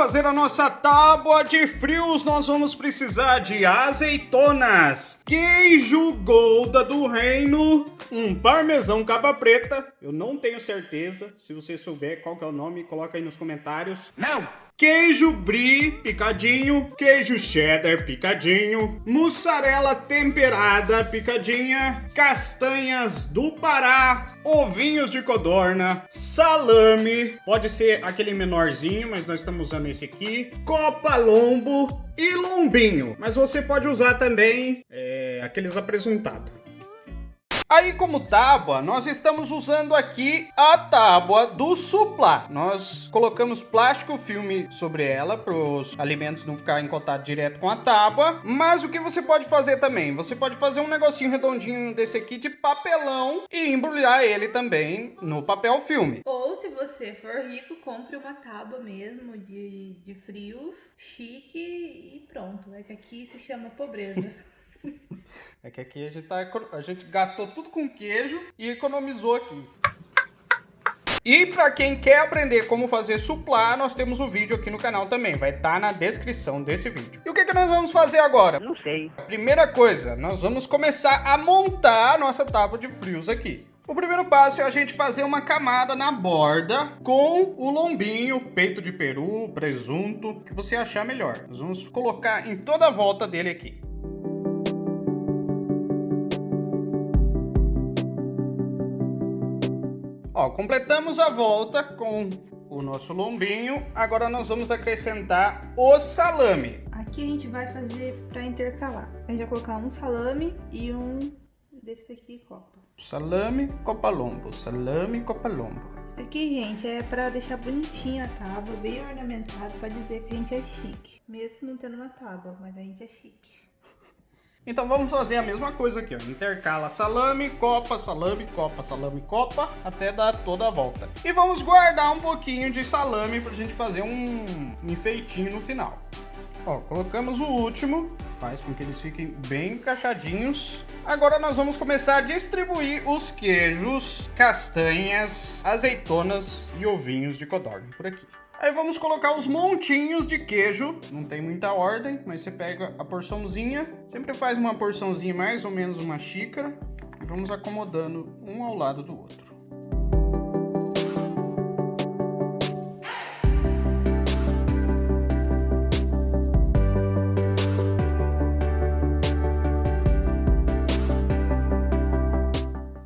fazer a nossa tábua de frios, nós vamos precisar de azeitonas, queijo Gouda do Reino, um parmesão capa preta, eu não tenho certeza, se você souber qual que é o nome, coloca aí nos comentários. Não! Queijo brie picadinho, queijo cheddar picadinho, mussarela temperada picadinha, castanhas do Pará, ovinhos de codorna, salame, pode ser aquele menorzinho, mas nós estamos usando esse aqui, copa lombo e lombinho, mas você pode usar também aqueles apresuntados. Aí, como tábua, nós estamos usando aqui a tábua do Supla. Nós colocamos plástico filme sobre ela para os alimentos não ficarem em contato direto com a tábua. Mas o que você pode fazer também? Você pode fazer um negocinho redondinho desse aqui de papelão e embrulhar ele também no papel filme. Ou se você for rico, compre uma tábua mesmo de frios, chique e pronto. É que aqui se chama pobreza. É que aqui a gente gastou tudo com queijo e economizou aqui. E para quem quer aprender como fazer suplá, nós temos um vídeo aqui no canal também. Vai estar na descrição desse vídeo. E o que nós vamos fazer agora? Não sei. A primeira coisa, nós vamos começar a montar a nossa tábua de frios aqui. O primeiro passo é a gente fazer uma camada na borda com o lombinho, peito de peru, presunto, o que você achar melhor. Nós vamos colocar em toda a volta dele aqui. Ó, completamos a volta com o nosso lombinho, agora nós vamos acrescentar o salame. Aqui a gente vai fazer para intercalar. A gente vai colocar um salame e um desse daqui copa. Salame, copa lombo, salame, copa lombo. Isso aqui, gente, é para deixar bonitinha a tábua, bem ornamentado, para dizer que a gente é chique. Mesmo não tendo uma tábua, mas a gente é chique. Então vamos fazer a mesma coisa aqui, ó. Intercala salame, copa, até dar toda a volta. E vamos guardar um pouquinho de salame pra gente fazer um enfeitinho no final. Ó, colocamos o último, faz com que eles fiquem bem encaixadinhos. Agora nós vamos começar a distribuir os queijos, castanhas, azeitonas e ovinhos de codorna por aqui. Aí vamos colocar os montinhos de queijo, não tem muita ordem, mas você pega a porçãozinha, sempre faz uma porçãozinha mais ou menos uma xícara e vamos acomodando um ao lado do outro.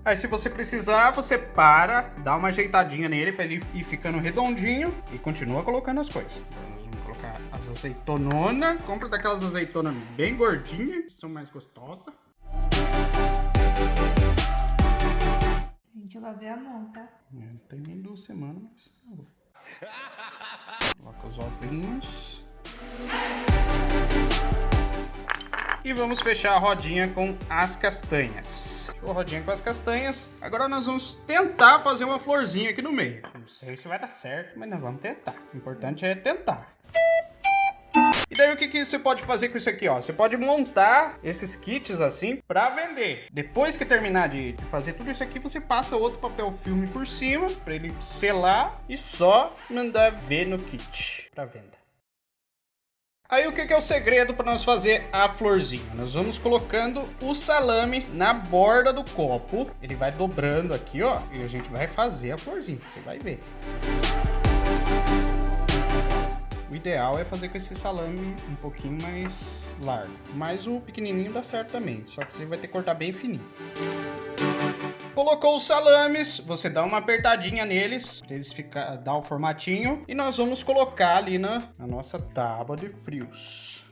Aí se você precisar, você para, dá uma ajeitadinha nele para ele ir ficando redondinho e continua colocando as coisas. Agora nós vamos colocar as azeitononas. Compra daquelas azeitonas bem gordinhas, que são mais gostosas. Gente, eu lavei a mão, tá? Não tem nem 2 semanas, mas... Coloca os ovinhos. E vamos fechar a rodinha com as castanhas. Fechou a rodinha com as castanhas. Agora nós vamos tentar fazer uma florzinha aqui no meio. Não sei se vai dar certo, mas nós vamos tentar. O importante é tentar. E daí o que você pode fazer com isso aqui, ó? Você pode montar esses kits assim pra vender. Depois que terminar de fazer tudo isso aqui, você passa outro papel filme por cima pra ele selar e só mandar ver no kit pra venda. Aí o que é o segredo para nós fazer a florzinha? Nós vamos colocando o salame na borda do copo. Ele vai dobrando aqui, ó. E a gente vai fazer a florzinha, você vai ver. O ideal é fazer com esse salame um pouquinho mais largo. Mas o pequenininho dá certo também, só que você vai ter que cortar bem fininho. Colocou os salames, você dá uma apertadinha neles, para eles dar o formatinho. E nós vamos colocar ali na nossa tábua de frios.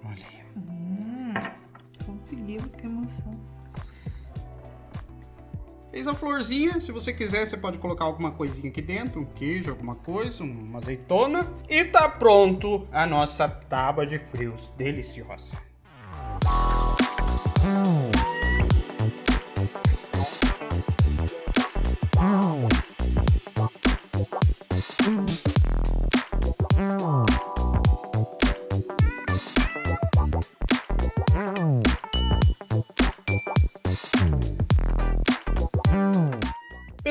Olha aí. Conseguimos, que emoção. Fez a florzinha, se você quiser você pode colocar alguma coisinha aqui dentro, um queijo, alguma coisa, uma azeitona. E tá pronto a nossa tábua de frios deliciosa.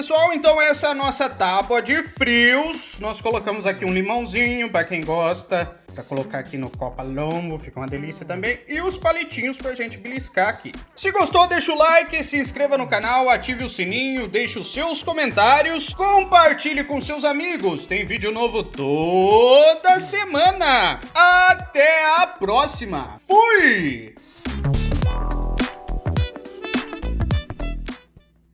pessoal, então essa é a nossa tábua de frios. Nós colocamos aqui um limãozinho para quem gosta, para colocar aqui no Copa Lombo, fica uma delícia também. E os palitinhos pra gente beliscar aqui. Se gostou, deixa o like, se inscreva no canal, ative o sininho, deixe os seus comentários, compartilhe com seus amigos. Tem vídeo novo toda semana. Até a próxima. Fui!